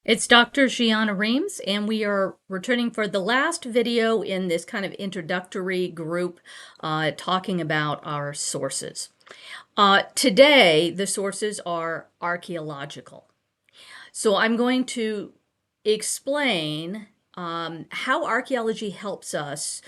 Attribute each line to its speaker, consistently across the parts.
Speaker 1: It's Dr. Gianna Reams, and we are returning for the last video in this kind of introductory group talking about our sources. Today, the sources are archaeological. So I'm going to explain how archaeology helps us,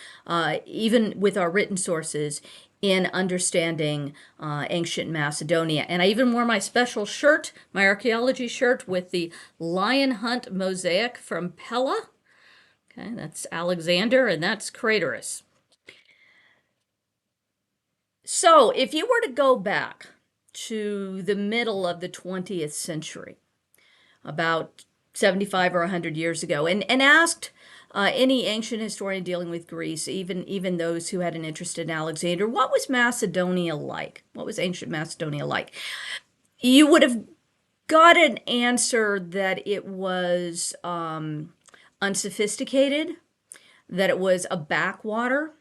Speaker 1: even with our written sources, in understanding ancient Macedonia. And I even wore my special shirt, my archaeology shirt, with the lion hunt mosaic from Pella. Okay, that's Alexander, and that's Craterus. So if you were to go back to the middle of the 20th century, about 75 or 100 years ago, and asked any ancient historian dealing with Greece, even those who had an interest in Alexander, what was Macedonia like? What was ancient Macedonia like? You would have got an answer that it was unsophisticated, that it was a backwater.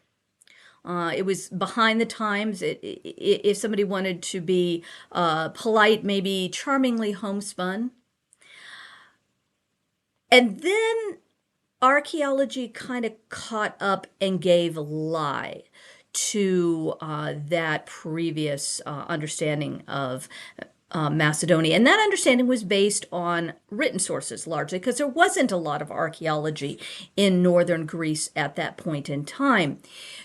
Speaker 1: It was behind the times. If somebody wanted to be polite, maybe charmingly homespun. And then archaeology kind of caught up and gave lie to that previous understanding of Macedonia. And that understanding was based on written sources largely, because there wasn't a lot of archaeology in northern Greece at that point in time.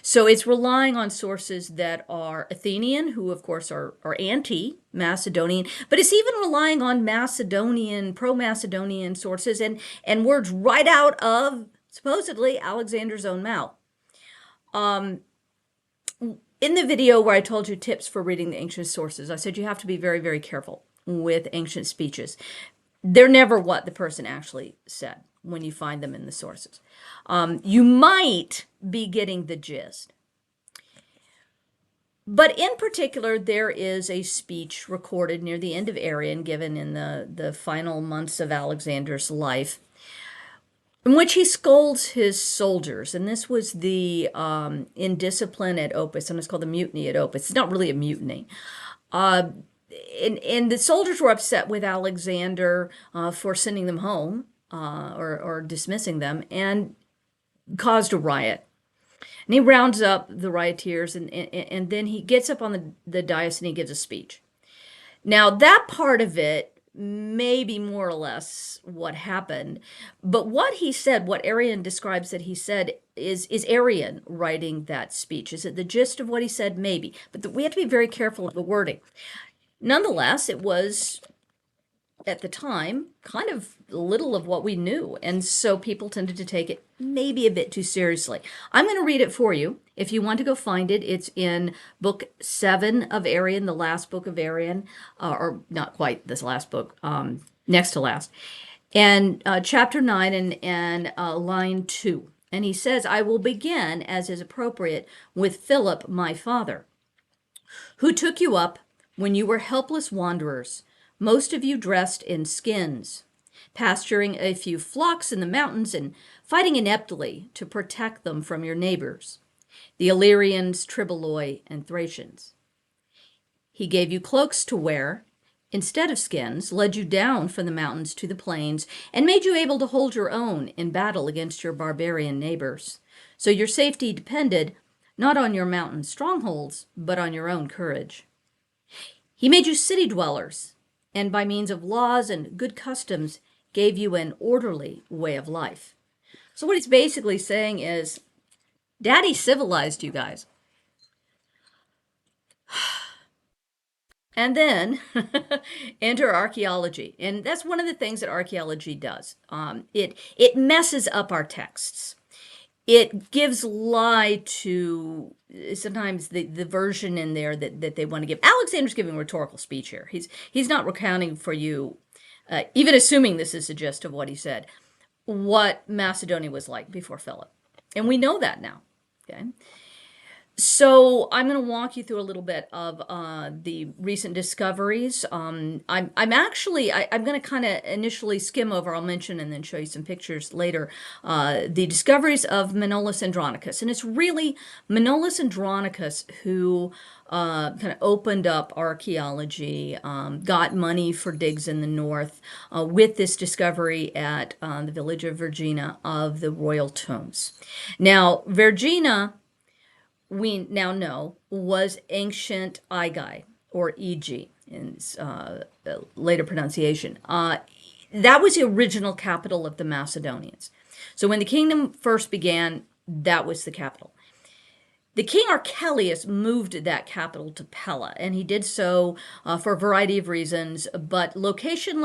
Speaker 1: So it's relying on sources that are Athenian, who of course are anti-Macedonian, but it's even relying on Macedonian, pro-Macedonian sources and words right out of supposedly Alexander's own mouth. In the video where I told you tips for reading the ancient sources, I said you have to be very, very careful with ancient speeches. They're never what the person actually said when you find them in the sources. You might be getting the gist. But in particular, there is a speech recorded near the end of Arrian, given in the final months of Alexander's life, in which he scolds his soldiers. And this was the indiscipline at Opus, sometimes called the mutiny at Opus. It's not really a mutiny. And the soldiers were upset with Alexander for sending them home or dismissing them, and caused a riot. And he rounds up the rioters, and then he gets up on the dais and he gives a speech. Now, that part of it may be more or less what happened, but what he said, what Arrian describes that he said, is Arrian writing that speech. Is it the gist of what he said? Maybe, but we have to be very careful of the wording. Nonetheless, it was, at the time, kind of little of what we knew, and so people tended to take it maybe a bit too seriously. I'm going to read it for you. If you want to go find it, it's in book 7 of Arrian, the last book of Arrian, or not quite this last book, next to last, and chapter 9 and line 2. And he says, "I will begin, as is appropriate, with Philip, my father, who took you up when you were helpless wanderers, most of you dressed in skins, pasturing a few flocks in the mountains and fighting ineptly to protect them from your neighbors, the Illyrians, Tribaloi, and Thracians. He gave you cloaks to wear instead of skins, led you down from the mountains to the plains, and made you able to hold your own in battle against your barbarian neighbors. So your safety depended not on your mountain strongholds, but on your own courage. He made you city dwellers, and by means of laws and good customs, gave you an orderly way of life." So what he's basically saying is, Daddy civilized you guys. And then enter archaeology. And that's one of the things that archaeology does. It messes up our texts. It gives lie to sometimes the version in there that they want to give. Alexander's giving a rhetorical speech here. He's not recounting for you, even assuming this is the gist of what he said, what Macedonia was like before Philip. And we know that now. Okay. So I'm going to walk you through a little bit of the recent discoveries. I'm going to kind of initially skim over. I'll mention and then show you some pictures later. The discoveries of Manolis Andronicus, and it's really Manolis Andronicus who kind of opened up archaeology, got money for digs in the north with this discovery at the village of Vergina of the royal tombs. Now, Vergina, we now know, was ancient Aigai, or Eg in later pronunciation. That was the original capital of the Macedonians. So when the kingdom first began, that was the capital. The king Archelaus moved that capital to Pella, and he did so for a variety of reasons, but location.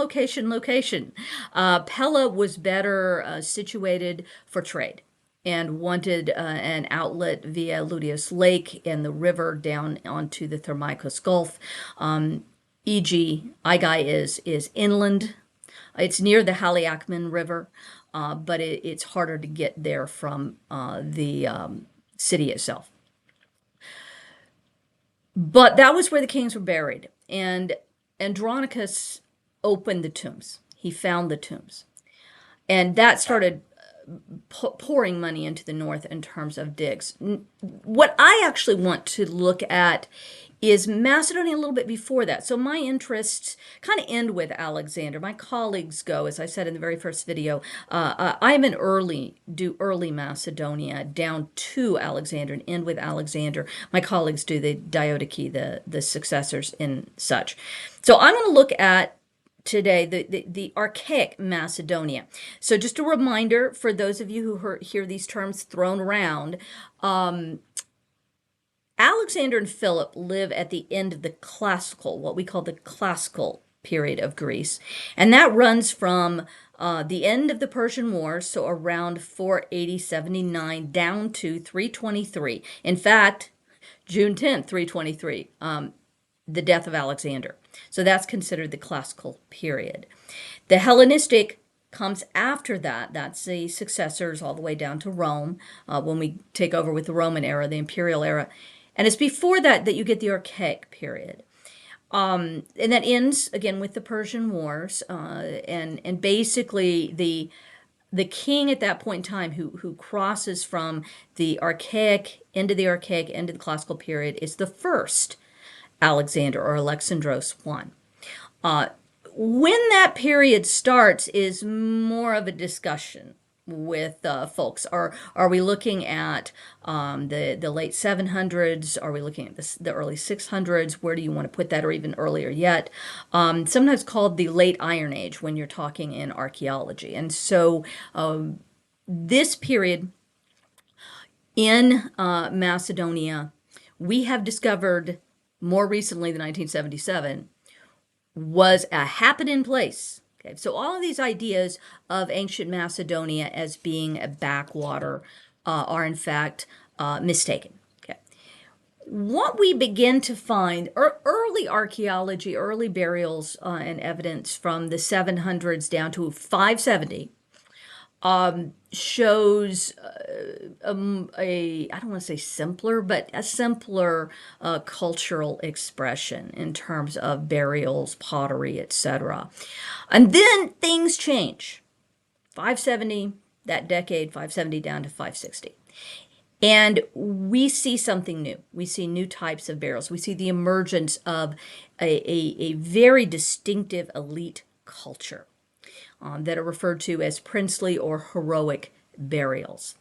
Speaker 1: Pella was better situated for trade and wanted an outlet via Ludius Lake and the river down onto the Thermicus Gulf. Aigai is inland. It's near the Haliakmon River, but it's harder to get there from the city itself. But that was where the kings were buried, and Andronicus opened the tombs. He found the tombs, and that started pouring money into the north in terms of digs. What I actually want to look at is Macedonia a little bit before that. So my interests kind of end with Alexander. My colleagues go, as I said in the very first video, I'm an early Macedonia down to Alexander and end with Alexander. My colleagues do the Diodiki, the successors and such. So I'm going to look at today the Archaic Macedonia. So just a reminder for those of you who hear these terms thrown around, Alexander and Philip live at the end of the classical, what we call the classical period of Greece, and that runs from the end of the Persian Wars, so around 480-79 down to 323. In fact, June 10th, 323, the death of Alexander. So that's considered the classical period. The Hellenistic comes after that. That's the successors all the way down to Rome, when we take over with the Roman era, the imperial era. And it's before that that you get the Archaic period. And that ends, again, with the Persian Wars. And basically the king at that point in time who crosses from the Archaic into the classical period is the first Alexander, or Alexandros I. When that period starts is more of a discussion with folks. Are we looking at the late 700s? Are we looking at the early 600s? Where do you want to put that, or even earlier yet? Sometimes called the late Iron Age when you're talking in archaeology. And so this period in Macedonia, we have discovered more recently than 1977, was a happening place. Okay, so all of these ideas of ancient Macedonia as being a backwater are in fact mistaken. Okay, what we begin to find early archaeology, early burials and evidence from the 700s down to 570 shows I don't want to say simpler, but a simpler cultural expression in terms of burials, pottery, etc. And then things change. 570, that decade, 570 down to 560. And we see something new. We see new types of burials. We see the emergence of a very distinctive elite culture that are referred to as princely or heroic burials.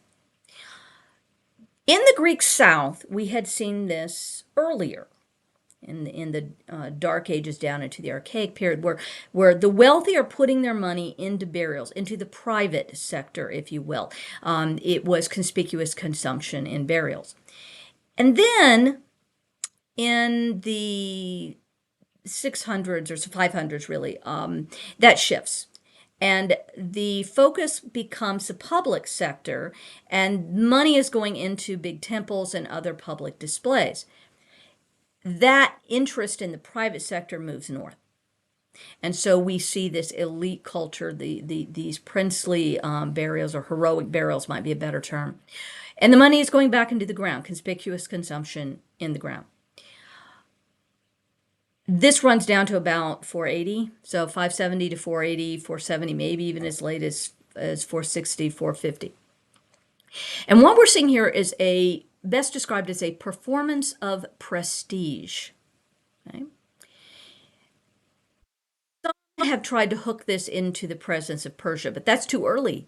Speaker 1: In the Greek South, we had seen this earlier in the Dark Ages down into the Archaic period, where the wealthy are putting their money into burials, into the private sector, if you will. It was conspicuous consumption in burials. And then in the 600s or 500s, really, that shifts. And the focus becomes the public sector, and money is going into big temples and other public displays. That interest in the private sector moves north. And so we see this elite culture, these princely burials, or heroic burials might be a better term. And the money is going back into the ground, conspicuous consumption in the ground. This runs down to about 480, so 570 to 480, 470, maybe even as late as 460, 450. And what we're seeing here is best described as a performance of prestige. Okay? Some have tried to hook this into the presence of Persia, but that's too early.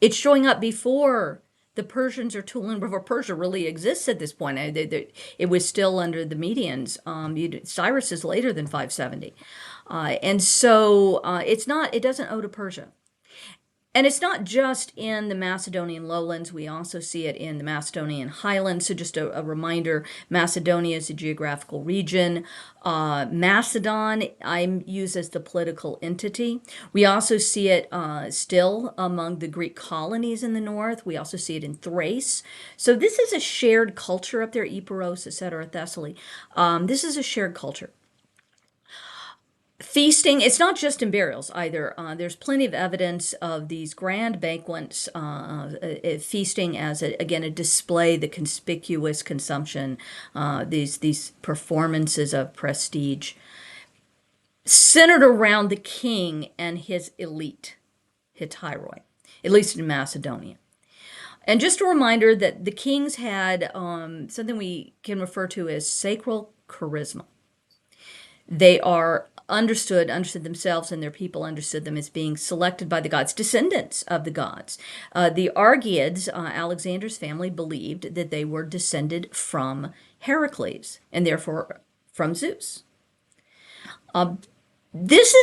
Speaker 1: It's showing up before the Persians are tooling, before Persia really exists at this point. It was still under the Medians. Cyrus is later than 570. And so it doesn't owe to Persia. And it's not just in the Macedonian lowlands. We also see it in the Macedonian highlands. So just a reminder, Macedonia is a geographical region. Macedon, I use as the political entity. We also see it still among the Greek colonies in the north. We also see it in Thrace. So this is a shared culture up there, Epiros, etc., Thessaly. This is a shared culture. Feasting, it's not just in burials either. There's plenty of evidence of these grand banquets, feasting as, again, a display, the conspicuous consumption, these performances of prestige, centered around the king and his elite, Hittyroi, at least in Macedonia. And just a reminder that the kings had something we can refer to as sacral charisma. They are understood themselves, and their people understood them as being selected by the gods, descendants of the gods. The Argeads, Alexander's family, believed that they were descended from Heracles and therefore from Zeus. This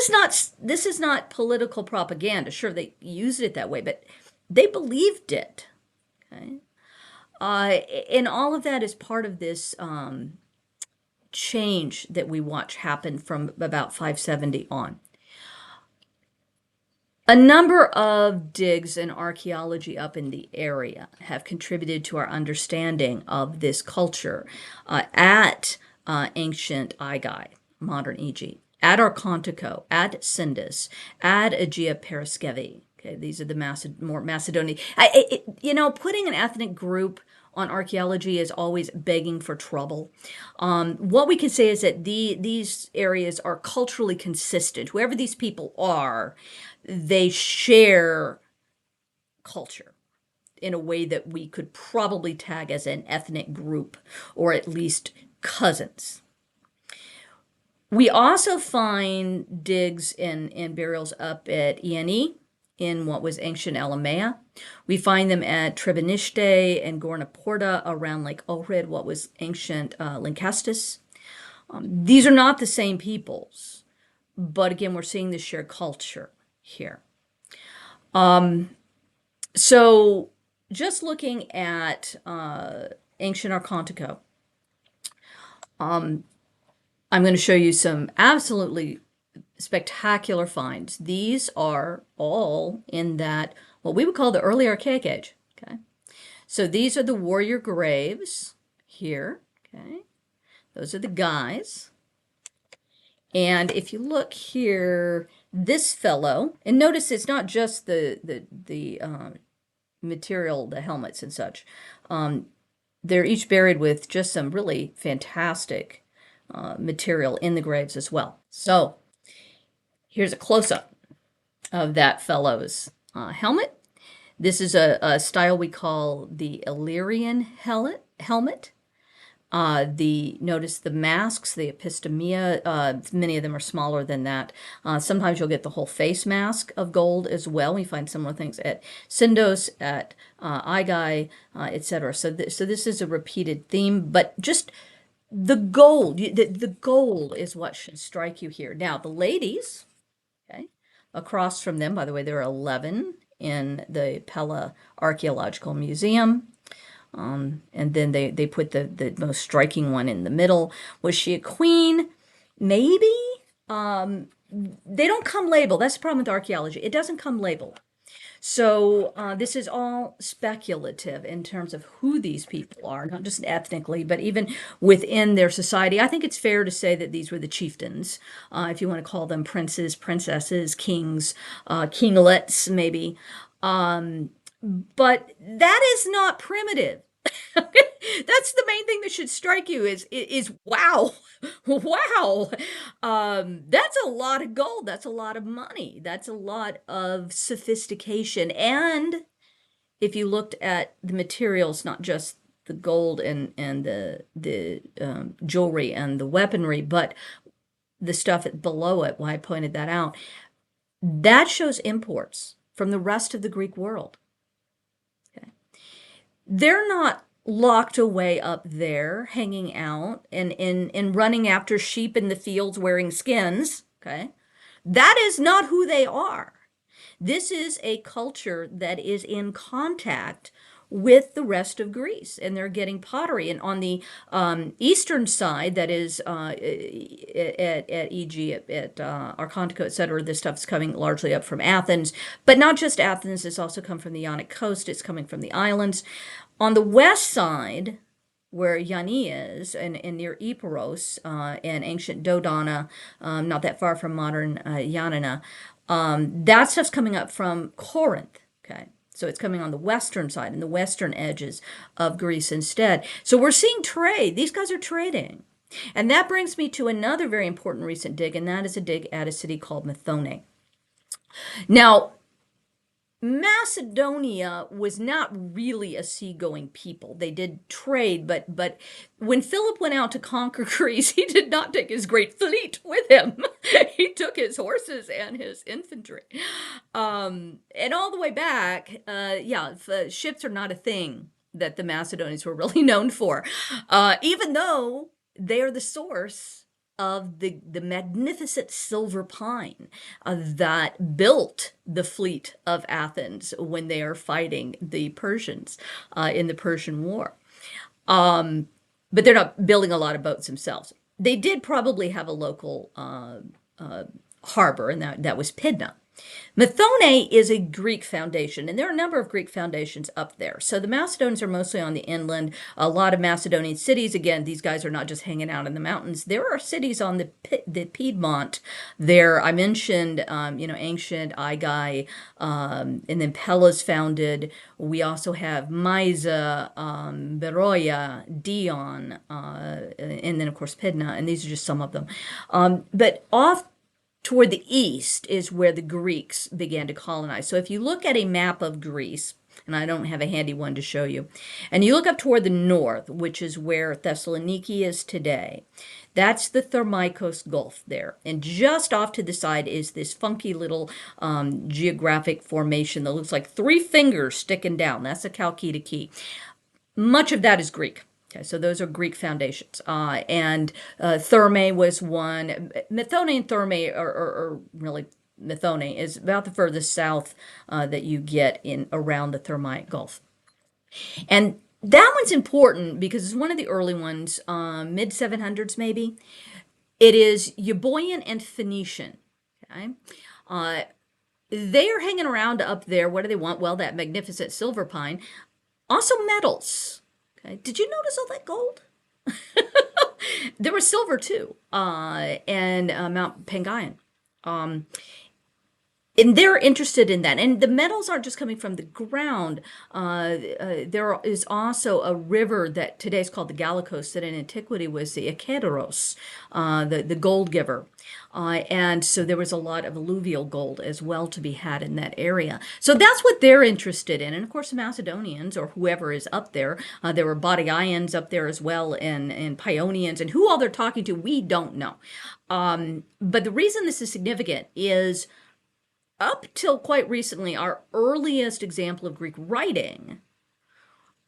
Speaker 1: is not political propaganda. Sure, they used it that way, but they believed it. Okay, and all of that is part of this change that we watch happen from about 570 on. A number of digs in archaeology up in the area have contributed to our understanding of this culture at ancient Aigai, modern Egypt, at Archontiko, at Sindos, at Agia Paraskevi. Okay, these are the more Macedonian. Putting an ethnic group on archaeology is always begging for trouble. What we can say is that these areas are culturally consistent. Whoever these people are, they share culture in a way that we could probably tag as an ethnic group, or at least cousins. We also find digs and burials up at Aiani, in what was ancient Elamea. We find them at Tribenishte and Gorna Porta around Lake Ohrid, what was ancient Lynkastis. These are not the same peoples, but again, we're seeing this shared culture here. So just looking at ancient Archaeological, I'm going to show you some absolutely spectacular finds. These are all in that, what we would call the early Archaic age. Okay, so these are the warrior graves here. Okay, those are the guys. And if you look here, this fellow, and notice it's not just the material, the helmets and such. They're each buried with just some really fantastic material in the graves as well. So here's a close-up of that fellow's helmet. This is a style we call the Illyrian helmet. Notice the masks, the epistemia, many of them are smaller than that. Sometimes you'll get the whole face mask of gold as well. We find similar things at Sindos, at Aigai, etc. So this is a repeated theme, but just the gold, the gold is what should strike you here. Now, the ladies, okay, across from them, by the way, there are 11 in the Pella Archaeological Museum. And then they put the most striking one in the middle. Was she a queen? Maybe. They don't come labeled. That's the problem with archaeology. It doesn't come labeled. So this is all speculative in terms of who these people are, not just ethnically, but even within their society. I think it's fair to say that these were the chieftains, if you want to call them princes, princesses, kings, kinglets, maybe. But that is not primitive. That's the main thing that should strike you is wow, wow. That's a lot of gold. That's a lot of money. That's a lot of sophistication. And if you looked at the materials, not just the gold and the jewelry and the weaponry, but the stuff below it, why I pointed that out, that shows imports from the rest of the Greek world. Okay. They're not locked away up there, hanging out and running after sheep in the fields wearing skins. Okay. That is not who they are. This is a culture that is in contact with the rest of Greece, and they're getting pottery. And on the eastern side, that is at Aigai, at Archaeological, etc., this stuff's coming largely up from Athens, but not just Athens. It's also come from the Ionic coast. It's coming from the islands. On the west side, where Aiani is, and near Epiros and ancient Dodona, not that far from modern Ioannina, that stuff's coming up from Corinth. Okay, so it's coming on the western side and the western edges of Greece instead. So we're seeing trade. These guys are trading. And that brings me to another very important recent dig, and that is a dig at a city called Methone. Now, Macedonia was not really a seagoing people. They did trade, but when Philip went out to conquer Greece, he did not take his great fleet with him. He took his horses and his infantry. And all the way back, ships are not a thing that the Macedonians were really known for, even though they are the source of the magnificent silver pine that built the fleet of Athens when they are fighting the Persians in the Persian War. But they're not building a lot of boats themselves. They did probably have a local harbor, and that was Pydna. Methone is a Greek foundation, and there are a number of Greek foundations up there. So the Macedonians are mostly on the inland. A lot of Macedonian cities, again, these guys are not just hanging out in the mountains. There are cities on the Piedmont there. I mentioned, ancient Aigai, and then Pella's founded. We also have Mieza, Beroia, Dion, and then, of course, Pydna, and these are just some of them. But off toward the east is where the Greeks began to colonize. So if you look at a map of Greece, and I don't have a handy one to show you, and you look up toward the north, which is where Thessaloniki is today, that's the Thermikos Gulf there. And just off to the side is this funky little geographic formation that looks like three fingers sticking down. That's the Chalkidiki. Much of that is Greek. Okay, so those are Greek foundations. And Thermae was one. Methone and Thermae are really, Methone is about the furthest south that you get in around the Thermaic Gulf. And that one's important because it's one of the early ones, mid 700s maybe. It is Euboean and Phoenician. Okay. They are hanging around up there. What do they want? Well, that magnificent silver pine. Also metals. Okay. Did you notice all that gold? There was silver too, and Mount Pangaean. And they're interested in that. And the metals aren't just coming from the ground. There is also a river that today is called the Gallicos that in antiquity was the Acheteros, the gold giver. And so there was a lot of alluvial gold as well to be had in that area. So that's what they're interested in. And of course, the Macedonians or whoever is up there, there were Bottigians up there as well and Paeonians. And who all they're talking to, we don't know. But the reason this is significant is up till quite recently, our earliest example of Greek writing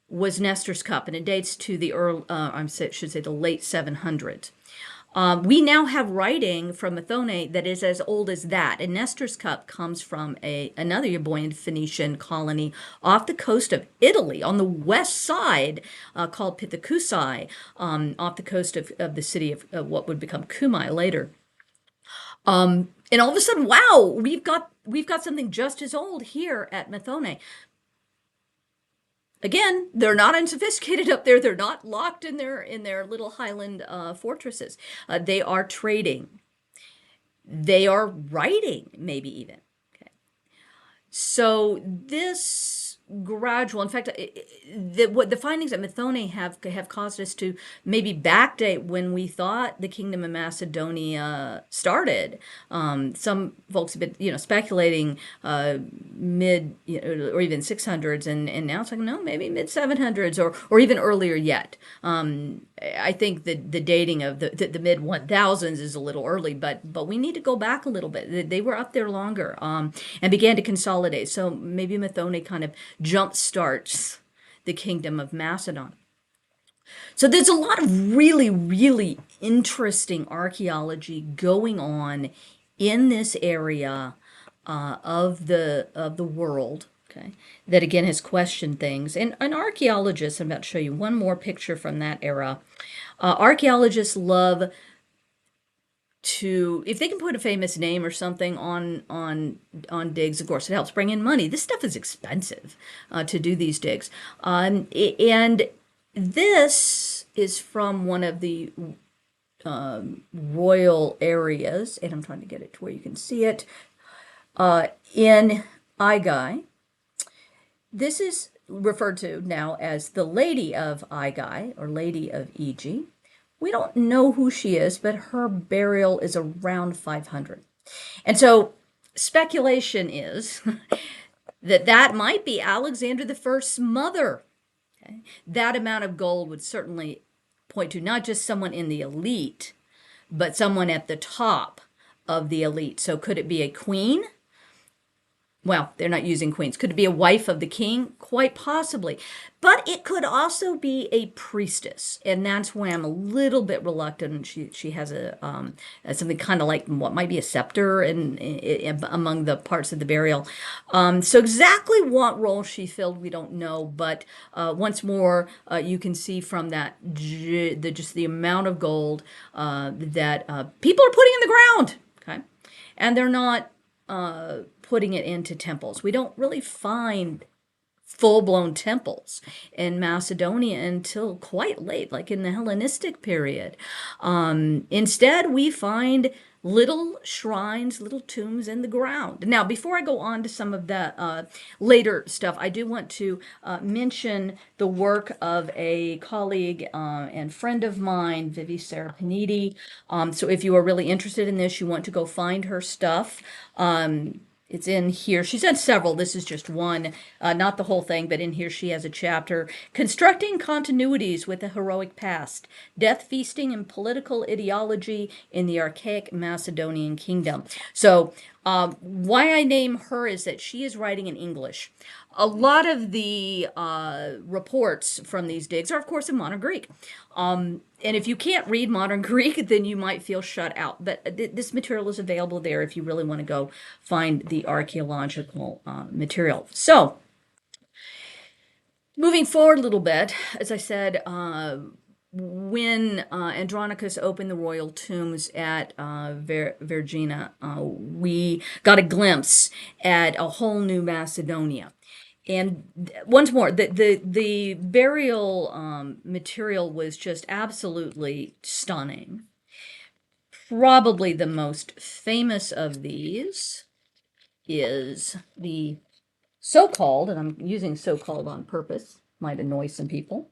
Speaker 1: was Nestor's Cup, and it dates to the the late 700s. We now have writing from Methone that is as old as that, and Nestor's Cup comes from another Euboean Phoenician colony off the coast of Italy, on the west side, called Pithecusae, off the coast of the city of what would become Cumae later. And all of a sudden, wow, we've got something just as old here at Methone. Again, they're not unsophisticated up there. They're not locked in their little highland fortresses. They are trading. They are writing, maybe even. Okay. So this gradual. In fact, the findings at Methone have caused us to maybe backdate when we thought the Kingdom of Macedonia started. Some folks have been, speculating mid, or even 600s, and now it's like, no, maybe mid 700s, or even earlier yet. I think the dating of the mid 1000s is a little early, but we need to go back a little bit. They were up there longer, and began to consolidate. So maybe Methone kind of jump starts the Kingdom of Macedon. So there's a lot of really, really interesting archaeology going on in this area of the world. Okay, that again has questioned things. And an archaeologist, I'm about to show you one more picture from that era. Archaeologists love to, if they can put a famous name or something on digs, of course it helps bring in money. This stuff is expensive to do these digs, and this is from one of the royal areas, and I'm trying to get it to where you can see it, in Aigai. This is referred to now as the Lady of Aigai, or Lady of Agia. We don't know who she is, but her burial is around 500. And so speculation is that might be Alexander the First's mother. Okay? That amount of gold would certainly point to not just someone in the elite, but someone at the top of the elite. So could it be a queen? Well, they're not using queens. Could it be a wife of the king? Quite possibly. But it could also be a priestess. And that's why I'm a little bit reluctant. She has a something kind of like what might be a scepter in among the parts of the burial. So exactly what role she filled, we don't know. But once more, you can see from that just the amount of gold that people are putting in the ground. Okay, and they're not putting it into temples. We don't really find full-blown temples in Macedonia until quite late, like in the Hellenistic period. Instead, we find little shrines, little tombs in the ground. Now, before I go on to some of the later stuff, I do want to mention the work of a colleague and friend of mine, Vivi Serapinidi. So if you are really interested in this, you want to go find her stuff. It's in here. She's done several. This is just one, not the whole thing, but in here she has a chapter, Constructing Continuities with the Heroic Past, Death Feasting and Political Ideology in the Archaic Macedonian Kingdom. So why I name her is that she is writing in English. A lot of the reports from these digs are, of course, in modern Greek. And if you can't read modern Greek, then you might feel shut out. But this material is available there if you really want to go find the archaeological material. So, moving forward a little bit, as I said, when Andronicus opened the royal tombs at Vergina, we got a glimpse at a whole new Macedonia. And once more, the burial material was just absolutely stunning. Probably the most famous of these is the so-called, and I'm using so-called on purpose, might annoy some people,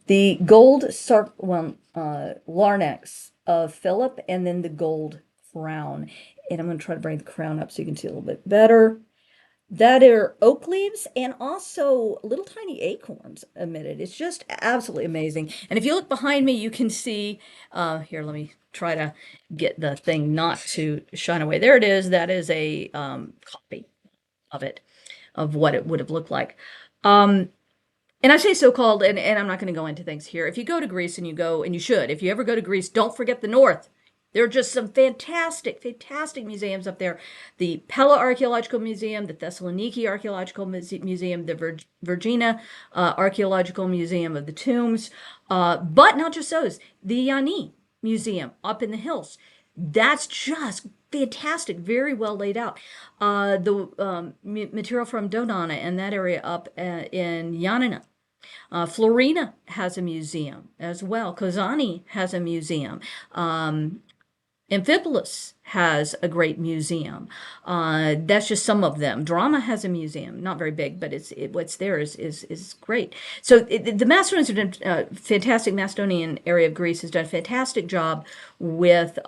Speaker 1: the gold larnax of Philip, and then the gold crown. And I'm going to try to bring the crown up so you can see a little bit better. That are oak leaves and also little tiny acorns emitted. It's just absolutely amazing. And if you look behind me, you can see, here, let me try to get the thing not to shine away. There it is. That is a copy of it, of what it would have looked like. And I say so-called, and I'm not going to go into things here. If you go to Greece, and you go, and you should, if you ever go to Greece, don't forget the north. There are just some fantastic, fantastic museums up there. The Pella Archaeological Museum, the Thessaloniki Archaeological Museum, the Vergina Archaeological Museum of the Tombs, but not just those. The Aiani Museum up in the hills. That's just fantastic, very well laid out. The material from Dodona and that area up in Ioannina. Florina has a museum as well. Kozani has a museum. Amphipolis has a great museum. That's just some of them. Drama has a museum, not very big, but what's there is great. So the Macedonians have done fantastic. Macedonian area of Greece has done a fantastic job with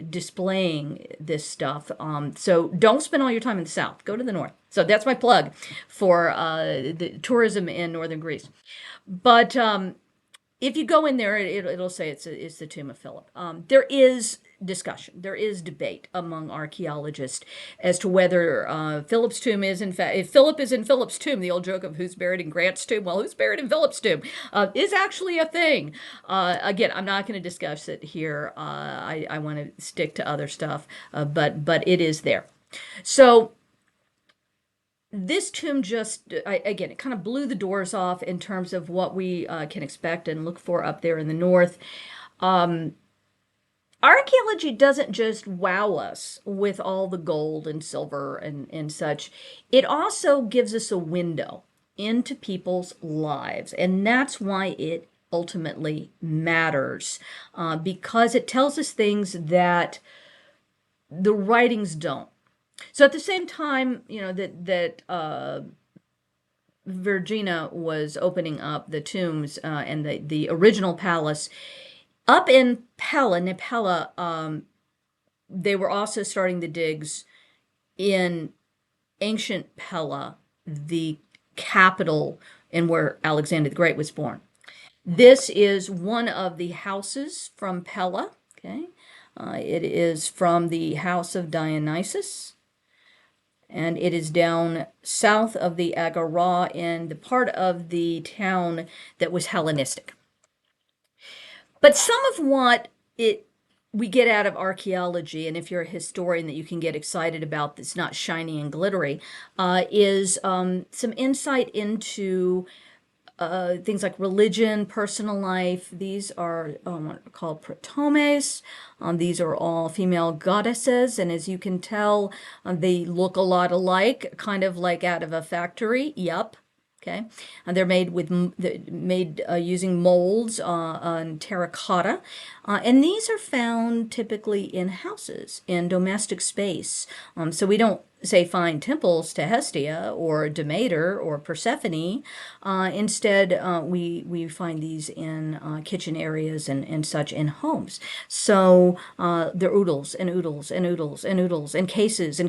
Speaker 1: displaying this stuff. So don't spend all your time in the south. Go to the north. So that's my plug for the tourism in northern Greece. But if you go in there, it'll say it's the tomb of Philip. There is discussion, there is debate among archaeologists as to whether Philip's tomb is in fact, if Philip is in Philip's tomb, the old joke of who's buried in Grant's tomb, well, who's buried in Philip's tomb, is actually a thing. Again, I'm not going to discuss it here. I want to stick to other stuff, but it is there. So this tomb just, again, it kind of blew the doors off in terms of what we can expect and look for up there in the north. Archaeology doesn't just wow us with all the gold and silver and such. It also gives us a window into people's lives. And that's why it ultimately matters, because it tells us things that the writings don't. So at the same time, that Vergina was opening up the tombs and the original palace up in Pella, they were also starting the digs in ancient Pella, the capital and where Alexander the Great was born. This is one of the houses from Pella. Okay, it is from the house of Dionysus. And it is down south of the Agora in the part of the town that was Hellenistic. But some of what we get out of archaeology, and if you're a historian that you can get excited about that's not shiny and glittery, is some insight into things like religion, personal life. These are what are called protomes. These are all female goddesses, and as you can tell, they look a lot alike, kind of like out of a factory. Yup. Okay, and they're made using molds on terracotta, and these are found typically in houses, in domestic space. So we don't say find temples to Hestia or Demeter or Persephone. Instead, we find these in kitchen areas and such in homes. So they're oodles and oodles and oodles and oodles and cases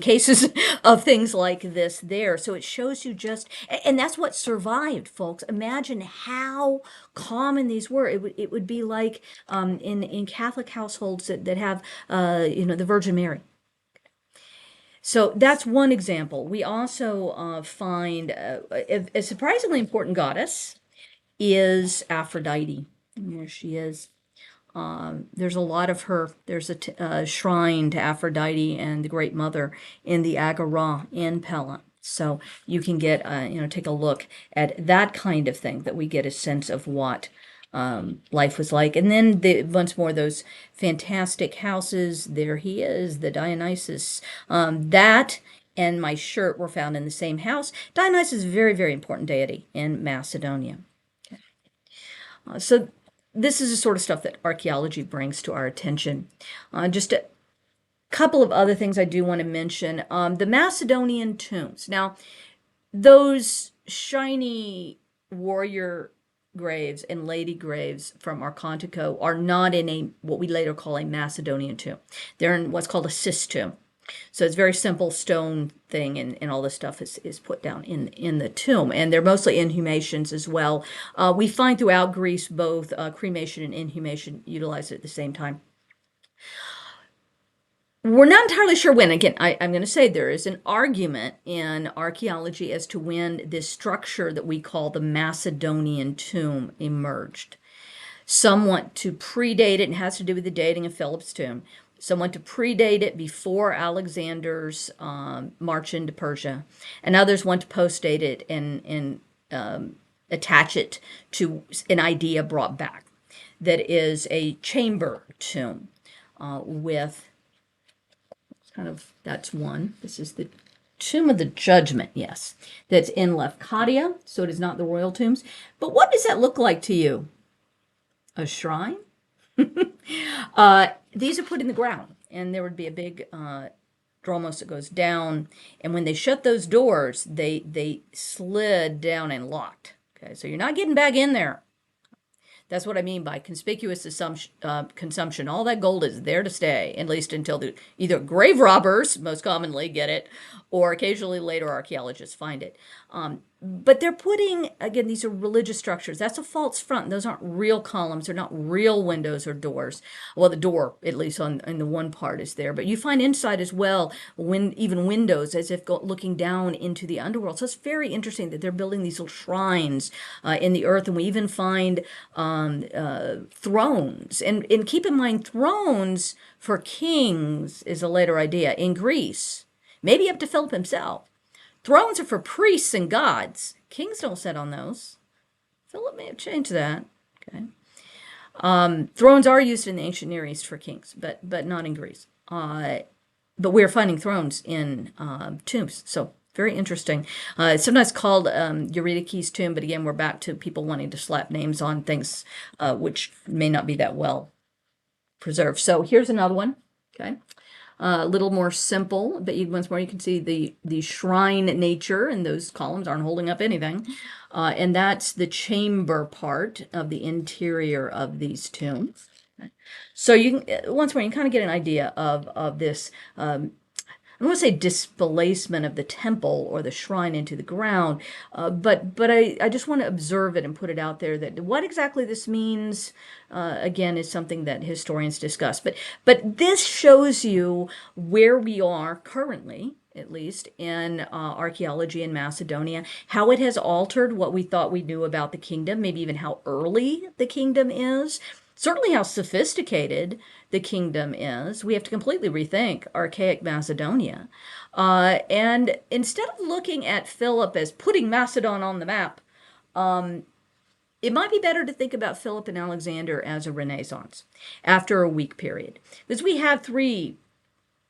Speaker 1: of things like this there. So it shows you just, and that's what survived, folks. Imagine how common these were. It would be like in Catholic households that have the Virgin Mary. So that's one example. We also find a surprisingly important goddess is Aphrodite. There she is. There's a lot of her. There's a shrine to Aphrodite and the Great Mother in the Agora in Pella. So you can get, take a look at that kind of thing, that we get a sense of what life was like. And then once more, those fantastic houses. There he is, the Dionysus. That and my shirt were found in the same house. Dionysus is a very, very important deity in Macedonia. Okay. So this is the sort of stuff that archaeology brings to our attention. Just a couple of other things I do want to mention. The Macedonian tombs. Now, those shiny warrior graves and lady graves from Archontiko are not in what we later call a Macedonian tomb. They're in what's called a cis tomb. So it's a very simple stone thing, and all this stuff is put down in the tomb. And they're mostly inhumations as well. We find throughout Greece both cremation and inhumation utilized at the same time. We're not entirely sure when. Again, I'm going to say there is an argument in archaeology as to when this structure that we call the Macedonian tomb emerged. Some want to predate it, and it has to do with the dating of Philip's tomb. Some want to predate it before Alexander's march into Persia, and others want to postdate it and attach it to an idea brought back that is a chamber tomb with that's one. This is the Tomb of the Judgment, yes. That's in Lefkadia, so it is not the royal tombs. But what does that look like to you? A shrine? These are put in the ground, and there would be a big dromos that goes down. And when they shut those doors, they slid down and locked. Okay, so you're not getting back in there. That's what I mean by conspicuous consumption. All that gold is there to stay, at least until either grave robbers, most commonly, get it, or occasionally later archaeologists find it. But they're putting, again, these are religious structures. That's a false front. Those aren't real columns. They're not real windows or doors. Well, the door, at least in the one part, is there. But you find inside as well, even windows, as if looking down into the underworld. So it's very interesting that they're building these little shrines in the earth. And we even find thrones. And keep in mind, thrones for kings is a later idea in Greece, maybe up to Philip himself. Thrones are for priests and gods. Kings don't sit on those. Philip may have changed that. Okay. Thrones are used in the ancient Near East for kings, but not in Greece. But we're finding thrones in tombs. So very interesting. It's sometimes called Eurydice's tomb, but again, we're back to people wanting to slap names on things which may not be that well preserved. So here's another one. Okay. A little more simple, but once more you can see the shrine nature, and those columns aren't holding up anything. And that's the chamber part of the interior of these tombs. So you can, once more, you can kind of get an idea of this, I don't want to say displacement of the temple or the shrine into the ground, but I just want to observe it and put it out there that what exactly this means, again, is something that historians discuss. But this shows you where we are currently, at least, in archaeology in Macedonia, how it has altered what we thought we knew about the kingdom, maybe even how early the kingdom is. Certainly how sophisticated the kingdom is. We have to completely rethink archaic Macedonia. And instead of looking at Philip as putting Macedon on the map, it might be better to think about Philip and Alexander as a renaissance after a weak period. Because we have three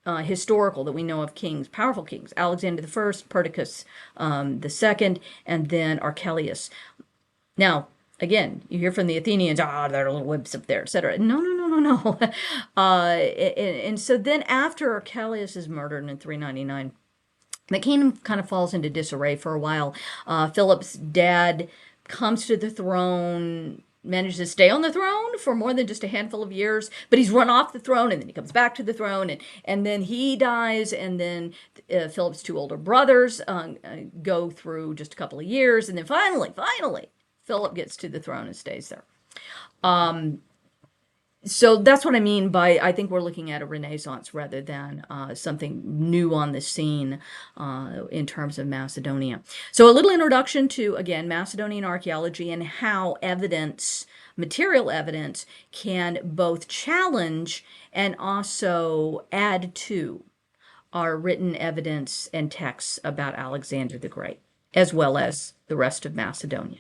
Speaker 1: historical that we know of kings, powerful kings: Alexander the First, Perdiccas the Second, and then Archelaus. Now, again, you hear from the Athenians, there are little wimps up there, etc. No. And so then after Archelaus is murdered in 399, the kingdom kind of falls into disarray for a while. Philip's dad comes to the throne, manages to stay on the throne for more than just a handful of years, but he's run off the throne, and then he comes back to the throne, and then he dies, and then Philip's two older brothers go through just a couple of years, and then finally, Philip gets to the throne and stays there. So that's what I mean by, I think we're looking at a renaissance rather than something new on the scene in terms of Macedonia. So a little introduction to, again, Macedonian archaeology and how material evidence, can both challenge and also add to our written evidence and texts about Alexander the Great, as well as the rest of Macedonia.